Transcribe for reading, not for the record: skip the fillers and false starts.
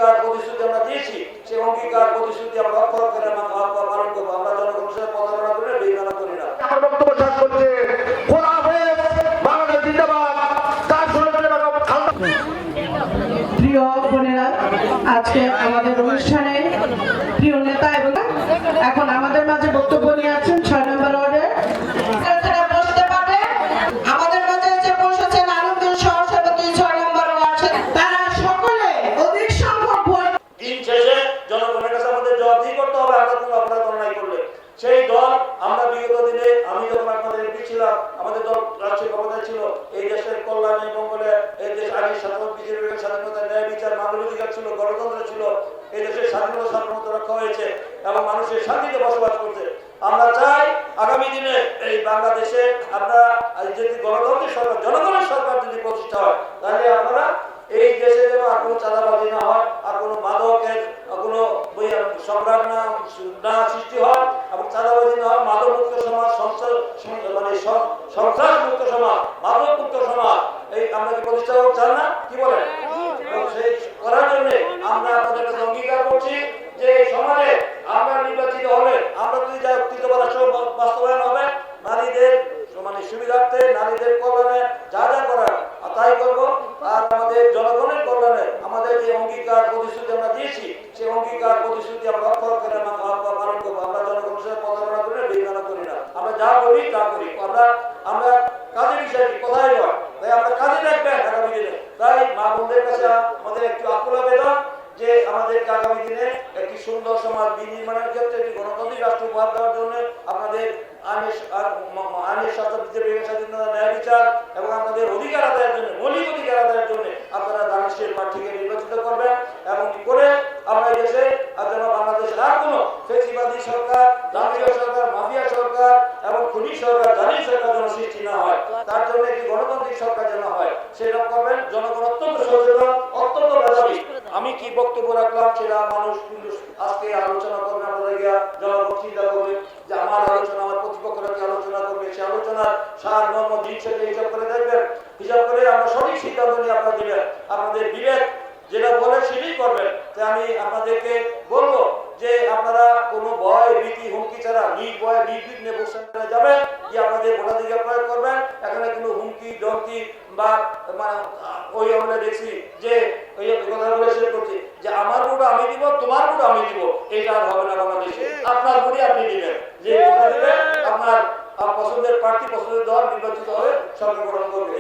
অঙ্গীকার প্রতিশ্রুতি আমরা দিয়েছি, সেই অঙ্গীকার প্রতিশ্রুতি আমরা রক্ষা করে পালন করবো। আমরা জনগণের সাথে প্রতারণা করি না, বেইমানি করি না। আমার বক্তব্য শেষ করছে। খোদা হাফেজ, বাংলাদেশ জিন্দাবাদ। প্রিয় বোনেরা, আজকে আমাদের অনুষ্ঠানে প্রিয় নেতা এবং এখন আমাদের মাঝে বক্তব্য নিয়ে আছেন ৬ নম্বর ওয়ার্ডের বসতে পারবে। আমাদের মাঝে যে বসেছেন আনন্দের সহসভাপতি ৬ নম্বর ওয়ার্ড, তারা সকলে অধিক সংখ্যক ভোট দিন শেষে জনগণের কাছে আমাদের জবাবদিহি করতে হবে। আমরা কোনো অপরাধ অন্যায় করলে সেই দল আমরা বিগত দিনে, আমি যখন আপনাদের এমপি ছিলাম, আমাদের দল রাষ্ট্রীয় ক্ষমতায় ছিল, এই দেশের কল্যাণে মঙ্গলে, এই দেশ আইনের শাসন, বিচারের স্বাধীনতা, ন্যায় বিচার, মানবাধিকার ছিল, গণতন্ত্র ছিল, এই দেশের স্বাধীনতা সার্বভৌমত্ব রক্ষা হয়েছে এবং মানুষের শান্তিতে বসবাস করছে। আমরা চাই আগামী দিনে এই বাংলাদেশে আমরা যদি গণতন্ত্রের সরকার, জনগণের সরকার যদি প্রতিষ্ঠা হয়, তাহলে আপনারা এই দেশে যেন আর কোনো চাঁদাবাজি না হয়, আর কোনো মাদকের কোনো সংগ্রাম না সৃষ্টি হয় এবং চাঁদাবাজি না হয়, মাদক মুক্ত সমাজ, সন্ত্রাস মুক্ত সমাজ, মাদক মুক্ত সমাজ, এই আমরা কি প্রতিষ্ঠা চান না? কি বলেন? সেই করার জন্য আমরা আপনাদের কাছে অঙ্গীকার করছি যে এই সমাজে আমরা নির্বাচিত হলে আমরা যদি যা বাস্তবায়ন হবে, নারীদের সুবিধার্থে, নারীদের কল্যাণে যা যা করার তাই করবো। আর আমাদের জনগণের কল্যাণে আমাদের যে অঙ্গীকার প্রতিশ্রুতি আমরা দিয়েছি, সেই অঙ্গীকার প্রতিশ্রুতি আমরা রক্ষা করে পালন করবো। আমরা জনগণের সাথে প্রতারণা করি না, বেইমানি করি না। আমরা যা বলি তা করি। আমরা কাজের বিষয়টি কোথায় নয়, তাই আমরা কাজে রাখবেন আগামী দিনে। তাই মা বোনদের কাছে আমাদের একটু আকুল আবেদন যে আমাদেরকে আগামী দিনে একটি সুন্দর সমাজ বিনির্মাণের ক্ষেত্রে একটি গণতান্ত্রিক রাষ্ট্র উপহার দেওয়ার জন্য আপনাদের আইনের শাসন, স্বাধীনতা, ন্যায় বিচার এবং আপনাদের অধিকার আদায়ের জন্য, মৌলিক অধিকার আদায়ের জন্য আপনারা দানিশের প্রার্থীকে নির্বাচিত করবেন এবং করে আমরা দেশে যেন বাংলাদেশের আর কোনো ফেসিবাদী সরকার, জাতীয় সরকার, মাফিয়া সরকার এবং খুনি সরকার, জালিম সরকার যেন সৃষ্টি না হয়, তার জন্য একটি গণতান্ত্রিক সরকার যেন হয়, সেটা করবেন। জনগণ অত্যন্ত সচেতন, অত্যন্ত মেধাবী। আমি কি বক্তব্য রাখলাম সেটা মানুষ কিন্তু আজকে আলোচনা করবে, আপনাদের জনগণ চিন্তা করবে যে আমার আলোচনা, আমার প্রতিপক্ষরা কি আলোচনা করবে, সে আলোচনার সার মর্ম দিন শেষে হিসাব করে দেখবেন। হিসাব করে আমরা সঠিক সিদ্ধান্ত নিয়ে আপনারা দিবেন। আপনাদের বিবেক যেটা বলে সেটাই করবেন। তাই আমি আপনাদেরকে বলবো যে আপনারা কোনো ভয়, ভীতি, হুমকি ছাড়া নির্ভয়ে নির্বিঘ্নে ভোট সেন্টারে যাবেন, গিয়ে আপনাদের ভোটাধিকার প্রয়োগ করবেন। এখানে কোনো হুমকি, ধমকি বা ওই আমরা দেখছি যে ওই কথা বলে শেষ করছি যে আমার ভোট আমি দিব, তোমার ভোট আমি দিব, এইটা আর হবে না বাংলাদেশে। আপনার ভোটই আপনি দিবেন, যে ভোট দিবেন আপনার পছন্দের প্রার্থী, পছন্দের দল নির্বাচিত হয়ে সরকার গঠন করবে।